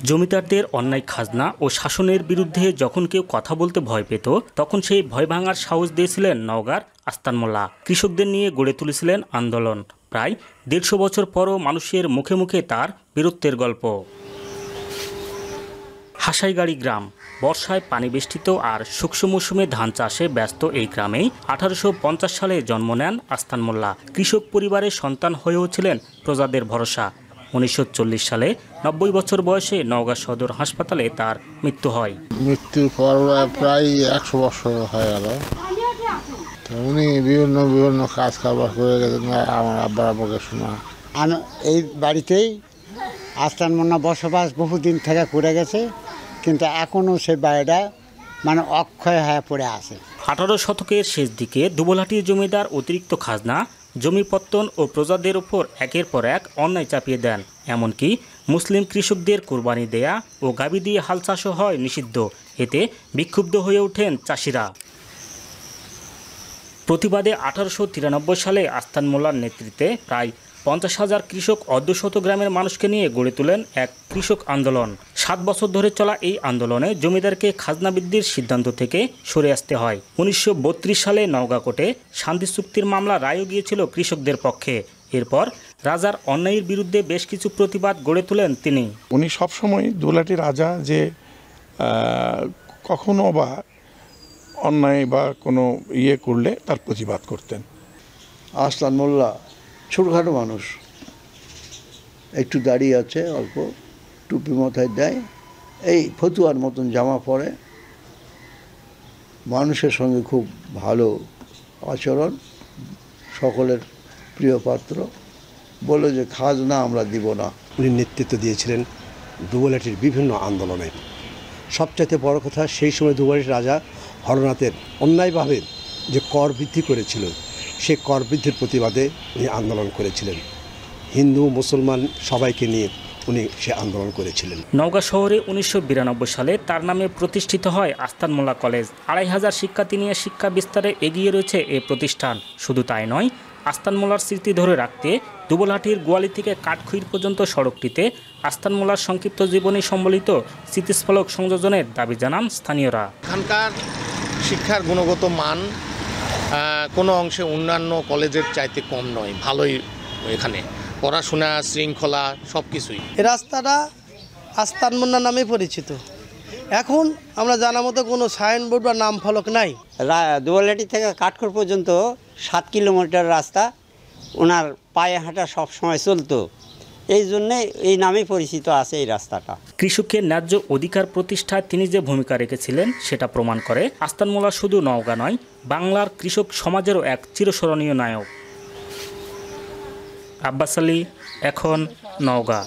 জমিদারদের অন্যায় খাজনা ও শাসনের বিরুদ্ধে যখন কেউ কথা বলতে ভয় পেত, তখন সেই ভয় ভাঙার সাহস দিয়েছিলেন নওগাঁর আস্তান মোল্লা। কৃষকদের নিয়ে গড়ে তুলেছিলেন আন্দোলন। প্রায় ১৫০ বছর পরও মানুষের মুখে মুখে তার বীরত্বের গল্প। হাসাইগাড়ি গ্রাম বর্ষায় পানিবেষ্টিত আর শুষ্ক মৌসুমে ধান চাষে ব্যস্ত এই গ্রামেই ১৮৫০ সালে জন্ম নেন আস্তান মোল্লা। কৃষক পরিবারের সন্তান হয়েও ছিলেন প্রজাদের ভরসা। ১৯৪০ সালে ৯০ বছর বয়সে নওগাঁ সদর হাসপাতালে তার মৃত্যু হয়। মৃত্যুর পর প্রায় ১০০ বছর হয়ে গেল। উনি বিভিন্ন কাজ কারবার করে গেছেন। আমার আব্বার আব্বাকে শোনা, আমি এই বাড়িতেই আস্তান মোল্লা বসবাস বহুদিন থেকে করে গেছে, কিন্তু এখনও সেই বাড়িটা মানে অক্ষয় হয়ে পড়ে আছে। ১৮ শতকের শেষ দিকে দুবলহাটির জমিদার অতিরিক্ত খাজনা, জমিপত্তন ও প্রজাদের উপর একের পর এক অন্যায় চাপিয়ে দেন। এমনকি মুসলিম কৃষকদের কোরবানি দেয়া ও গাভী দিয়ে হাল চাষও হয় নিষিদ্ধ। এতে বিক্ষুব্ধ হয়ে ওঠেন চাষিরা। প্রতিবাদে ১৮৯৩ সালে আস্তান মোল্লার নেতৃত্বে প্রায় ৫০,০০০ কৃষক অর্ধশত গ্রামের মানুষকে নিয়ে গড়ে তোলেন এক কৃষক আন্দোলন। ৭ বছর ধরে চলা এই আন্দোলনে জমিদারকে খাজনা বৃদ্ধির সিদ্ধান্ত থেকে সরে আসতে হয়। ১৯৩২ সালে নওগাঁ কোর্টে শান্তি চুক্তির মামলা রায়ও গিয়েছিল কৃষকদের পক্ষে। এরপর রাজার অন্যায়ের বিরুদ্ধে বেশ কিছু প্রতিবাদ গড়ে তোলেন তিনি। উনি সবসময় দুবলহাটি রাজা যে কখনো বা অন্যায় বা কোনো ইয়ে করলে তার প্রতিবাদ করতেন। আস্তান মোল্লা ছোটখাটো মানুষ, একটু দাড়ি আছে, অল্প টুপি মাথায় দেয়, এই ফতুয়ার মতন জামা পরে, মানুষের সঙ্গে খুব ভালো আচরণ, সকলের প্রিয় পাত্র। বলে যে খাজনা আমরা দিব না। উনি নেতৃত্ব দিয়েছিলেন দুবলহাটির বিভিন্ন আন্দোলনে। সবচাইতে বড় কথা, সেই সময় দুবলহাটির রাজা হরনাথের অন্যায়ভাবে যে কর বৃদ্ধি করেছিল, সে কর বৃদ্ধির প্রতিবাদে উনি আন্দোলন করেছিলেন। হিন্দু মুসলমান সবাইকে নিয়ে উনি সে আন্দোলন করেছিলেন। নওগাঁ শহরে ১৯৯২ সালে তার নামে প্রতিষ্ঠিত হয় আস্তান মোল্লা কলেজ। ২৫০০ শিক্ষার্থী নিয়ে শিক্ষা বিস্তারে এগিয়ে রয়েছে এই প্রতিষ্ঠান। শুধু তাই নয়, আস্তান মোল্লার স্মৃতি ধরে রাখতে দুবলহাটির গোয়ালি থেকে কাঠখুইর পর্যন্ত সড়কটিতে আস্তান মোল্লার সংক্ষিপ্ত জীবনী সম্বলিত স্মৃতিফলক সংযোজনের দাবি জানান স্থানীয়রা। এখানকার শিক্ষার গুণগত মান কোনো অংশে অন্যান্য কলেজের চাইতে কম নয়, ভালোই। এখানে পড়াশোনা, শৃঙ্খলা সব কিছুই। এই রাস্তাটা আস্তান মোল্লা নামে পরিচিত। এখন আমরা জানা মতো কোনো সাইনবোর্ড বা নাম ফলক নাই। দুবলহাটি থেকে কাঠখড় পর্যন্ত 7 কিলোমিটার রাস্তা, ওনার পায়ে হাঁটা সবসময় চলতো, এই জন্যে এই নামে পরিচিত আছে এই রাস্তাটা। কৃষকের ন্যায্য অধিকার প্রতিষ্ঠায় তিনি যে ভূমিকা রেখেছিলেন সেটা প্রমাণ করে আস্তান মোল্লা শুধু নওগাঁ নয়, বাংলার কৃষক সমাজেরও এক চিরস্মরণীয় নায়ক। আব্বাস আলী, এখন নওগাঁ।